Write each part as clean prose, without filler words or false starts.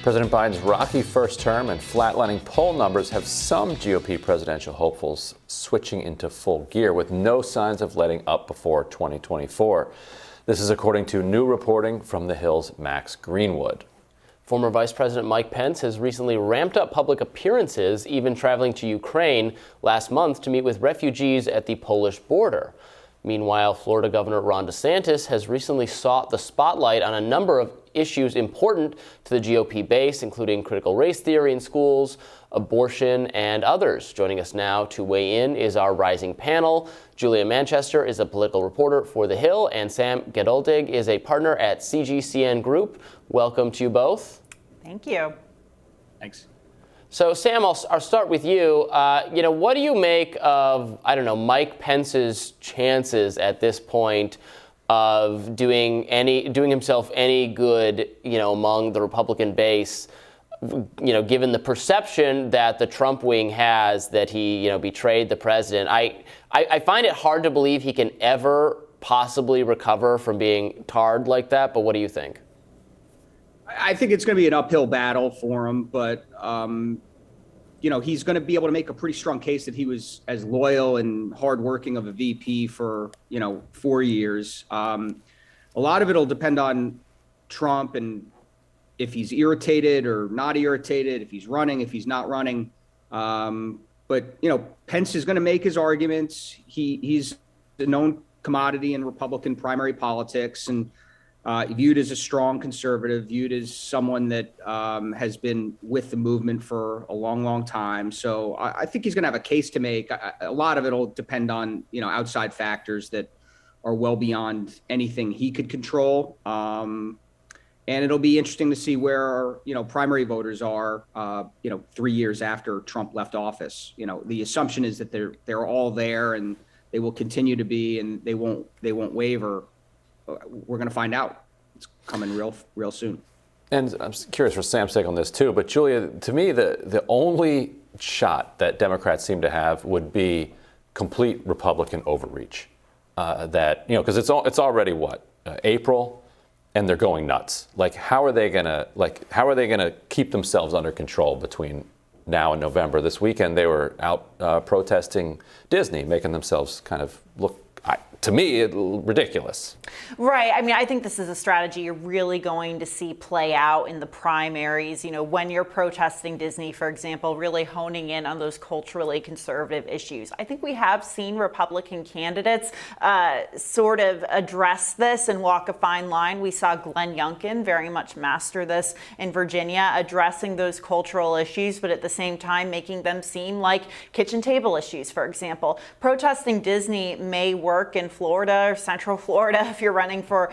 President Biden's rocky first term and flatlining poll numbers have some GOP presidential hopefuls switching into full gear with no signs of letting up before 2024. This is according to new reporting from The Hill's Max Greenwood. Former Vice President Mike Pence has recently ramped up public appearances, even traveling to Ukraine last month to meet with refugees at the Polish border. Meanwhile, Florida Governor Ron DeSantis has recently sought the spotlight on a number of issues important to the GOP base, including critical race theory in schools, abortion, and others. Joining us now to weigh in is our rising panel. Julia Manchester is a political reporter for The Hill, and Sam Geduldig is a partner at CGCN Group. Welcome to you both. Thank you. Thanks. So, Sam, I'll start with you. What do you make of, Mike Pence's chances at this point of doing himself any good, among the Republican base, given the perception that the Trump wing has that he, betrayed the president? I find it hard to believe he can ever possibly recover from being tarred like that, but what do you think? I think it's going to be an uphill battle for him, but, he's going to be able to make a pretty strong case that he was as loyal and hardworking of a VP for, 4 years. A lot of it will depend on Trump and if he's irritated or not irritated, if he's running, if he's not running. But Pence is going to make his arguments. He's a known commodity in Republican primary politics and viewed as a strong conservative, viewed as someone that has been with the movement for a long, long time. So I think he's going to have a case to make. A lot of it will depend on, outside factors that are well beyond anything he could control. And it'll be interesting to see where, primary voters are, 3 years after Trump left office. The assumption is that they're all there and they will continue to be, and they won't waver. We're going to find out. It's coming real soon. And I'm curious for Sam's take on this too, but Julia, to me, the only shot that Democrats seem to have would be complete Republican overreach. Because it's already April, and they're going nuts. How are they gonna keep themselves under control between now and November? This weekend they were out protesting Disney, making themselves kind of look, to me, ridiculous. Right. I think this is a strategy you're really going to see play out in the primaries. When you're protesting Disney, for example, really honing in on those culturally conservative issues. I think we have seen Republican candidates sort of address this and walk a fine line. We saw Glenn Youngkin very much master this in Virginia, addressing those cultural issues, but at the same time making them seem like kitchen table issues, for example. Protesting Disney may work in Florida or Central Florida if you're running for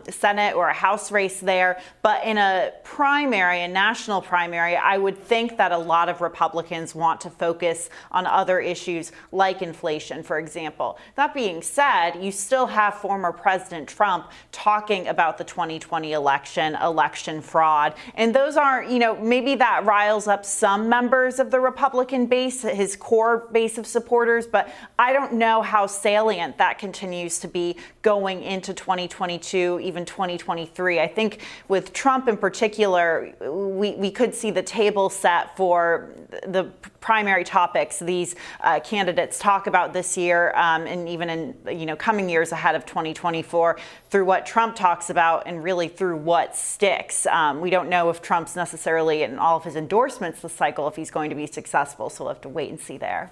Senate or a House race there. But in a primary, a national primary, I would think that a lot of Republicans want to focus on other issues like inflation, for example. That being said, you still have former President Trump talking about the 2020 election fraud. And those aren't, maybe that riles up some members of the Republican base, his core base of supporters, but I don't know how salient that continues to be going into 2022, even 2023. I think with Trump in particular, we could see the table set for the primary topics these candidates talk about this year and even in coming years ahead of 2024 through what Trump talks about and really through what sticks. We don't know if Trump's necessarily in all of his endorsements this cycle, if he's going to be successful, so we'll have to wait and see there.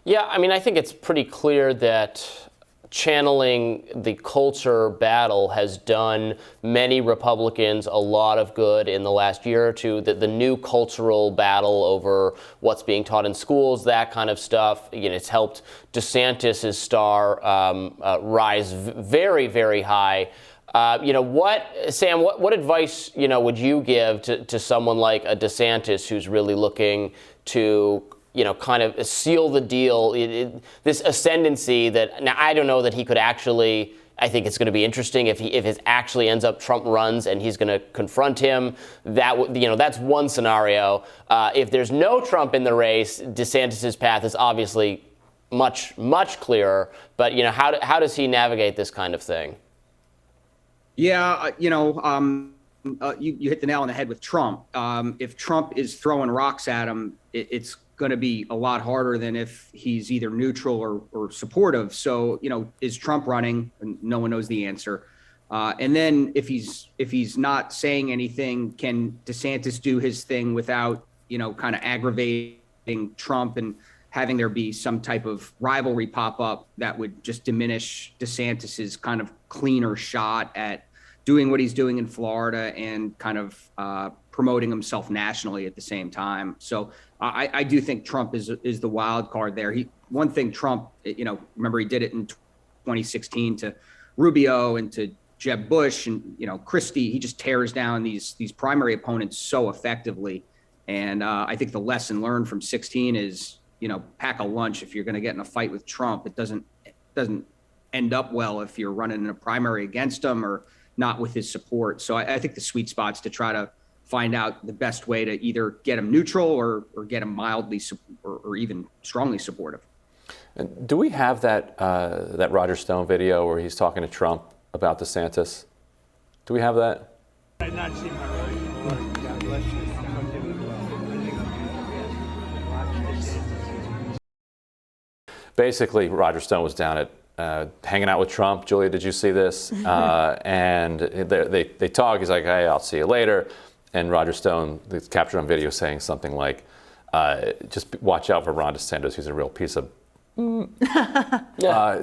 Yeah, I think it's pretty clear that channeling the culture battle has done many Republicans a lot of good in the last year or two. The new cultural battle over what's being taught in schools, that kind of stuff, it's helped DeSantis' star rise very, very high. Sam, what advice, would you give to someone like a DeSantis who's really looking to kind of seal the deal, this ascendancy that, now I don't know that he could actually, I think it's going to be interesting if it actually ends up Trump runs and he's going to confront him. That's one scenario. If there's no Trump in the race, DeSantis' path is obviously much, much clearer. But, how does he navigate this kind of thing? Yeah, you hit the nail on the head with Trump. If Trump is throwing rocks at him, it's going to be a lot harder than if he's either neutral or supportive. So, is Trump running? And no one knows the answer. And then if he's not saying anything, can DeSantis do his thing without, kind of aggravating Trump and having there be some type of rivalry pop up that would just diminish DeSantis's kind of cleaner shot at doing what he's doing in Florida and kind of promoting himself nationally at the same time. So I do think Trump is the wild card there. One thing Trump, remember he did it in 2016 to Rubio and to Jeb Bush and, Christie. He just tears down these primary opponents so effectively. And I think the lesson learned from 16 is, pack a lunch if you're going to get in a fight with Trump. It doesn't end up well if you're running in a primary against him or not with his support. So I think the sweet spot's to try to find out the best way to either get him neutral or get him mildly or even strongly supportive. And do we have that Roger Stone video where he's talking to Trump about DeSantis? Do we have that? I've not seen my right. God bless you. Basically, Roger Stone was down at hanging out with Trump. Julia, did you see this? And they talk. He's like, "Hey, I'll see you later." And Roger Stone is captured on video saying something like, "Just watch out for Ron DeSantis. He's a real piece of."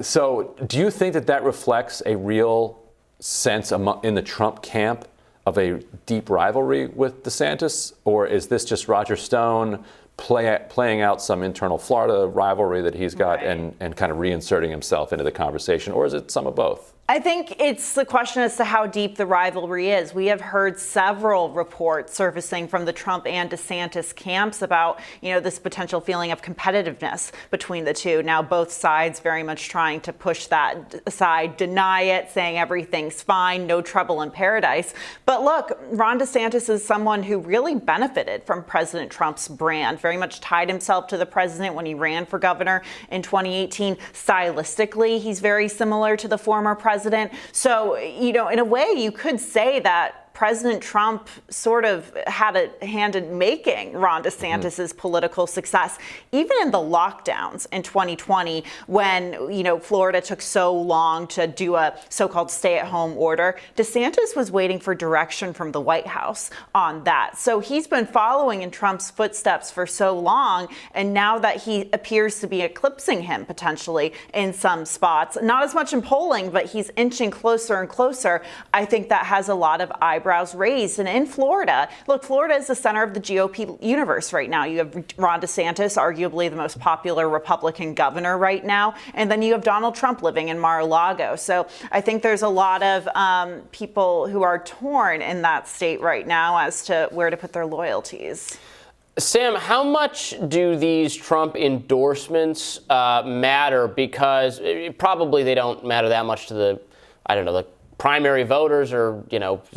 So, do you think that reflects a real sense in the Trump camp of a deep rivalry with DeSantis, or is this just Roger Stone playing out some internal Florida rivalry that he's got, right, and kind of reinserting himself into the conversation, or is it some of both? I think it's the question as to how deep the rivalry is. We have heard several reports surfacing from the Trump and DeSantis camps about, this potential feeling of competitiveness between the two. Now, both sides very much trying to push that aside, deny it, saying everything's fine, no trouble in paradise. But look, Ron DeSantis is someone who really benefited from President Trump's brand, very much tied himself to the president when he ran for governor in 2018. Stylistically, he's very similar to the former president. So, in a way, you could say that President Trump sort of had a hand in making Ron DeSantis's political success, even in the lockdowns in 2020, when, Florida took so long to do a so-called stay-at-home order. DeSantis was waiting for direction from the White House on that. So he's been following in Trump's footsteps for so long, and now that he appears to be eclipsing him potentially in some spots, not as much in polling, but he's inching closer and closer, I think that has a lot of eyebrows raised. And in Florida, look, Florida is the center of the GOP universe right now. You have Ron DeSantis, arguably the most popular Republican governor right now, and then you have Donald Trump living in Mar-a-Lago. So I think there's a lot of people who are torn in that state right now as to where to put their loyalties. Sam, how much do these Trump endorsements matter? Because probably they don't matter that much to the primary voters or,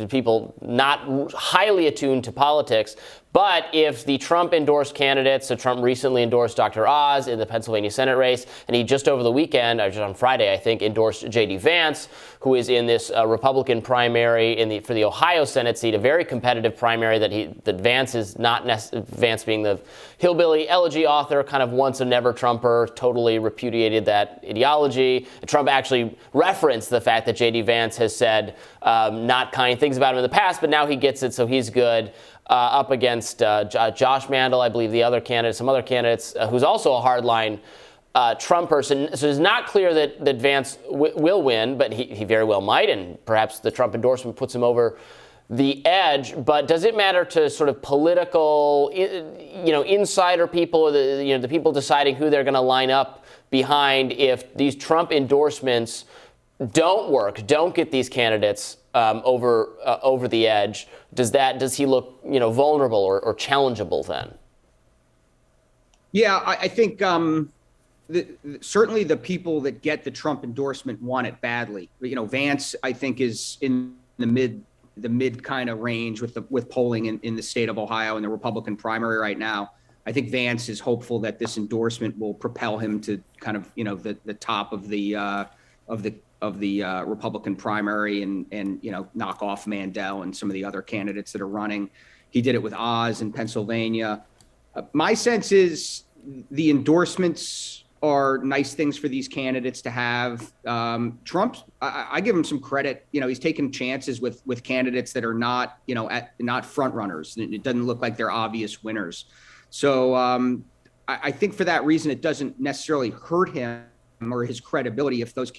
people not highly attuned to politics. But if the Trump endorsed candidates, so Trump recently endorsed Dr. Oz in the Pennsylvania Senate race, and he just over the weekend, or just on Friday, I think, endorsed J.D. Vance, who is in this Republican primary for the Ohio Senate seat, a very competitive primary that Vance is not Vance being the hillbilly elegy author, kind of once a never Trumper, totally repudiated that ideology. Trump actually referenced the fact that J.D. Vance has said not kind things about him in the past, but now he gets it, so he's good. Up against Josh Mandel, I believe some other candidates, who's also a hardline Trump person. So it's not clear that Vance will win, but he very well might, and perhaps the Trump endorsement puts him over the edge. But does it matter to sort of political, insider people, the people deciding who they're going to line up behind if these Trump endorsements don't work, don't get these candidates over the edge? Does he look vulnerable or challengeable then? Yeah, I think certainly the people that get the Trump endorsement want it badly. Vance, I think, is in the mid kind of range with polling in the state of Ohio in the Republican primary right now. I think Vance is hopeful that this endorsement will propel him to kind of the top of the the Republican primary and knock off Mandel and some of the other candidates that are running. He did it with Oz in Pennsylvania. My sense is the endorsements are nice things for these candidates to have. Trump, I give him some credit. He's taken chances with candidates that are not, not front runners. It doesn't look like they're obvious winners. So I think for that reason, it doesn't necessarily hurt him or his credibility if those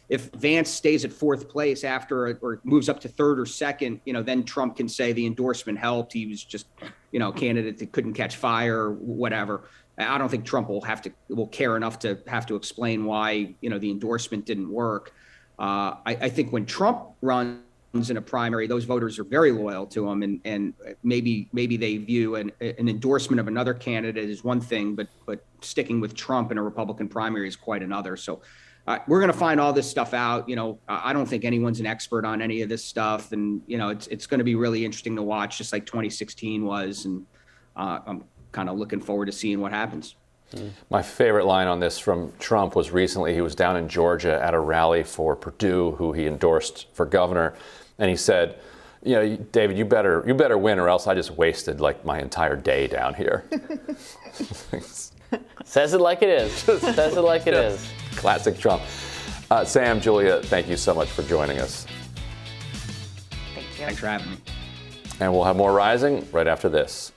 if Vance stays at fourth place after or moves up to third or second, then Trump can say the endorsement helped. He was just, a candidate that couldn't catch fire or whatever. I don't think Trump will care enough to have to explain why, the endorsement didn't work. I think when Trump runs in a primary, those voters are very loyal to him, and maybe they view an endorsement of another candidate as one thing, but sticking with Trump in a Republican primary is quite another. So we're going to find all this stuff out. I don't think anyone's an expert on any of this stuff, and it's going to be really interesting to watch, just like 2016 was, and I'm kind of looking forward to seeing what happens. My favorite line on this from Trump was recently he was down in Georgia at a rally for Perdue, who he endorsed for governor, and he said, David, you better win, or else I just wasted like my entire day down here. Says it like it is. Says it like it is. Classic Trump. Sam, Julia, thank you so much for joining us. Thank you. Thanks for having me. And we'll have more Rising right after this.